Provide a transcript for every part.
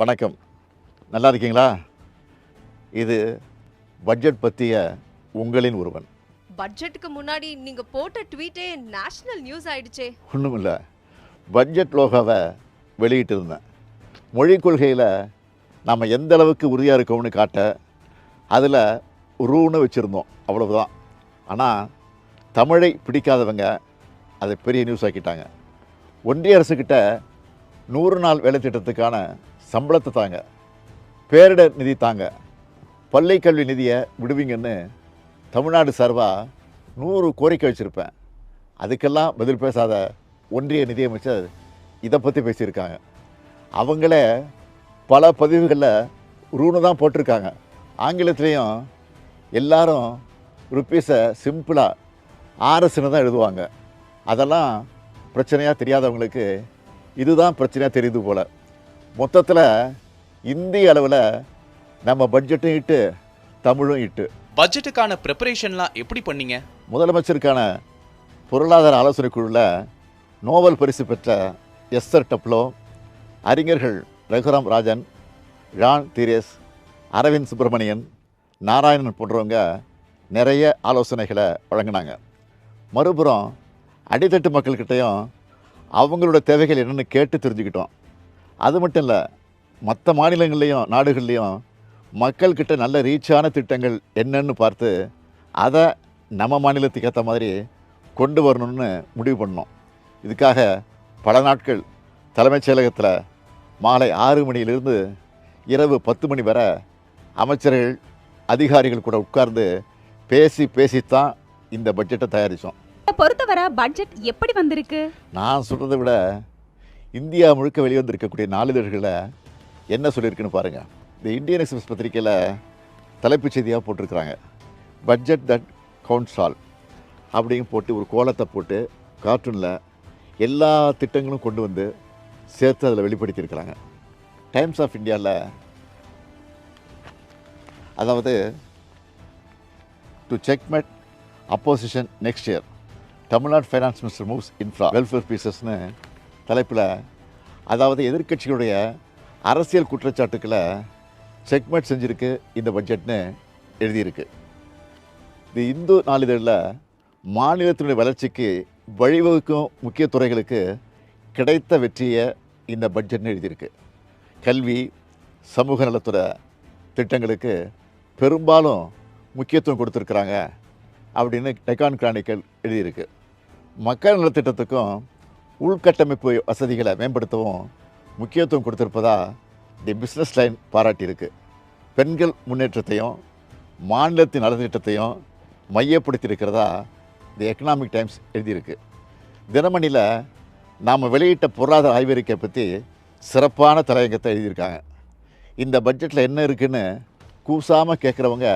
வணக்கம். நல்லா இருக்கீங்களா? இது பட்ஜெட் பற்றிய உங்களின் ஒருவன். பட்ஜெட்டுக்கு முன்னாடி நீங்க போட்ட ட்வீட்டே நேஷனல் நியூஸ் ஆயிடுச்சே. ஒன்றும் இல்லை, பட்ஜெட் லோகோவை வெளியிட்டு இருந்தேன். மொழி கொள்கையில் நாம் எந்த அளவுக்கு உறுதியாக இருக்கோம்னு காட்ட அதில் ரூன்னு வச்சுருந்தோம், அவ்வளவுதான். ஆனால் தமிழை பிடிக்காதவங்க அதை பெரிய நியூஸ் ஆக்கிட்டாங்க. ஒன்றிய அரசுக்கிட்ட 100 நாள் வேலை திட்டத்துக்கான சம்பளத்தை தாங்க, பேரிடர் நிதி தாங்க, பள்ளி கல்வி நிதியை விடுவீங்கன்னு தமிழ்நாடு சார்பாக 100 கோரிக்கை வச்சுருப்பேன். அதுக்கெல்லாம் பதில் பேசாத ஒன்றிய நிதியமைச்சர் இதை பற்றி பேசியிருக்காங்க. அவங்களே பல பதிவுகளில் ரூனு தான் போட்டிருக்காங்க. ஆங்கிலத்துலேயும் எல்லாரும் ருப்பீஸை சிம்பிளாக ஆர்எஸ்ன்னு தான் எழுதுவாங்க. அதெல்லாம் பிரச்சனையாக தெரியாதவங்களுக்கு இதுதான் பிரச்சனையாக தெரியுது போல். மொத்தத்தில் இந்திய அளவில் நம்ம பட்ஜெட்டும் இட்டு தமிழும் இட்டு. பட்ஜெட்டுக்கான ப்ரிப்பரேஷன்லாம் எப்படி பண்ணீங்க? முதலமைச்சருக்கான பொருளாதார ஆலோசனை குழுவில் நோபல் பரிசு பெற்ற எஸ்தர் டப்லோ, அறிஞர்கள் ரகுராம் ராஜன், ஜான் தீரேஸ், அரவிந்த் சுப்பிரமணியன், நாராயணன் போன்றவங்க நிறைய ஆலோசனைகளை வழங்கினாங்க. மறுபுறம் அடித்தட்டு மக்கள்கிட்டையும் அவங்களோட தேவைகள் என்னென்னு கேட்டு தெரிஞ்சுக்கிட்டோம். அது மட்டும் இல்லை, மற்ற மாநிலங்கள்லேயும் நாடுகள்லேயும் மக்கள்கிட்ட நல்ல ரீச்சான திட்டங்கள் என்னன்னு பார்த்து அதை நம்ம மாநிலத்துக்கு ஏற்ற மாதிரி கொண்டு வரணும்னு முடிவு பண்ணோம். இதுக்காக பல நாட்கள் தலைமைச் செயலகத்தில் மாலை 6 மணியிலிருந்து இரவு 10 மணி வரை அமைச்சர்கள் அதிகாரிகள் கூட உட்கார்ந்து பேசித்தான் இந்த பட்ஜெட்டை தயாரித்தோம். பொறுத்தவரை பட்ஜெட் எப்படி வந்திருக்கு? நான் சொல்கிறத விட இந்தியா முழுக்க வெளிவந்திருக்கக்கூடிய நாளிதழ்களை என்ன சொல்லியிருக்குன்னு பாருங்கள். இந்த இந்தியன் எக்ஸ்பிரஸ் பத்திரிக்கையில் தலைப்புச் செய்தியாக போட்டிருக்கிறாங்க, பட்ஜெட் தட் கவுண்ட்ஸ் ஆல் அப்படின்னு போட்டு ஒரு கோலத்தை போட்டு கார்ட்டூனில் எல்லா திட்டங்களும் கொண்டு வந்து சேர்த்து அதில் வெளிப்படுத்தியிருக்கிறாங்க. டைம்ஸ் ஆஃப் இந்தியாவில் அதாவது to checkmate opposition next year, Tamil Nadu finance minister moves infra welfare பீசஸ்னு தலைப்பில், அதாவது எதிர்க்கட்சிகளுடைய அரசியல் குற்றச்சாட்டுக்களை செக்மேட் செஞ்சுருக்கு இந்த பட்ஜெட்னு எழுதியிருக்கு. இது இந்து நாளிதழில் மாநிலத்தினுடைய வளர்ச்சிக்கு வழிவகுக்கும் முக்கிய துறைகளுக்கு கிடைத்த வெற்றியை இந்த பட்ஜெட்னு எழுதியிருக்கு. கல்வி, சமூக நலத்துறை திட்டங்களுக்கு பெரும்பாலும் முக்கியத்துவம் கொடுத்துருக்குறாங்க அப்படின்னு டெக்கான் கிரானிக்கல் எழுதியிருக்கு. மக்கள் நலத்திட்டத்துக்கும் உள்கட்டமைப்பு வசதிகளை மேம்படுத்தவும் முக்கியத்துவம் கொடுத்திருப்பதா தி பிஸ்னஸ் லைன் பாராட்டியிருக்கு. பெண்கள் முன்னேற்றத்தையும் மாநிலத்தின் நலத்திட்டத்தையும் மையப்படுத்தியிருக்கிறதா தி எக்கனாமிக் டைம்ஸ் எழுதியிருக்கு. தினமணியில் நாம் வெளியிட்ட பொருளாதார ஆய்வறிக்கை பற்றி சிறப்பான தலையங்கத்தை எழுதியிருக்காங்க. இந்த பட்ஜெட்டில் என்ன இருக்குன்னு கூசாமல் கேட்குறவங்க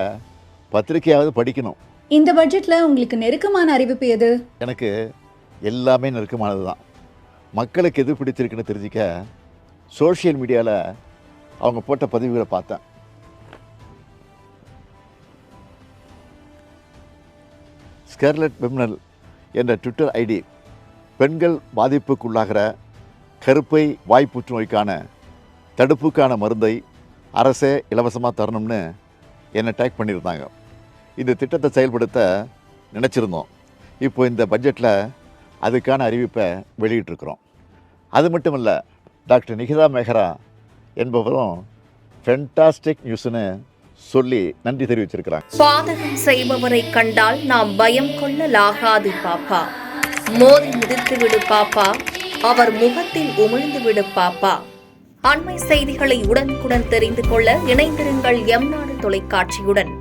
பத்திரிக்கையாவது படிக்கணும். இந்த பட்ஜெட்டில் உங்களுக்கு நெருக்கமான அறிவிப்பு எது? எனக்கு எல்லாமே நெருக்கமானது தான். மக்களுக்கு எது பிடிச்சிருக்குன்னு தெரிஞ்சிக்க சோஷியல் மீடியாவில் அவங்க போட்ட பதிவுகளை பார்த்தேன். ஸ்கர்லட் விம்னல் என்ற ட்விட்டர் ஐடி பெண்கள் பாதிப்புக்குள்ளாகிற கருப்பை வாய் புற்றுநோய்க்கான தடுப்புக்கான மருந்தை அரசே இலவசமாக தரணும்னு என்னை டேக் பண்ணியிருந்தாங்க. இந்த திட்டத்தை செயல்படுத்த நினச்சிருந்தோம். இப்போ இந்த பட்ஜெட்டில் அதுக்கான அறிவிப்பை வெளியிட்டிருக்கிறோம். அது மட்டும் இல்லை, டாக்டர் நிகிதா மேகரா என்பவரும் ஃபென்டாஸ்டிக் நியூஸ்னு சொல்லி நன்றி தெரிவிச்சிருக்கிறாங்க. பாதகம் செய்பவரை கண்டால் நாம் பயம் கொள்ளலாகாது பாப்பா, மோதி மிதித்து விடு பாப்பா, அவர் முகத்தில் உமிழ்ந்து விடு பாப்பா. அண்மை செய்திகளை உடனுக்குடன் தெரிந்து கொள்ள இணைந்திருங்கள் எம் நாடு தொலைக்காட்சியுடன்.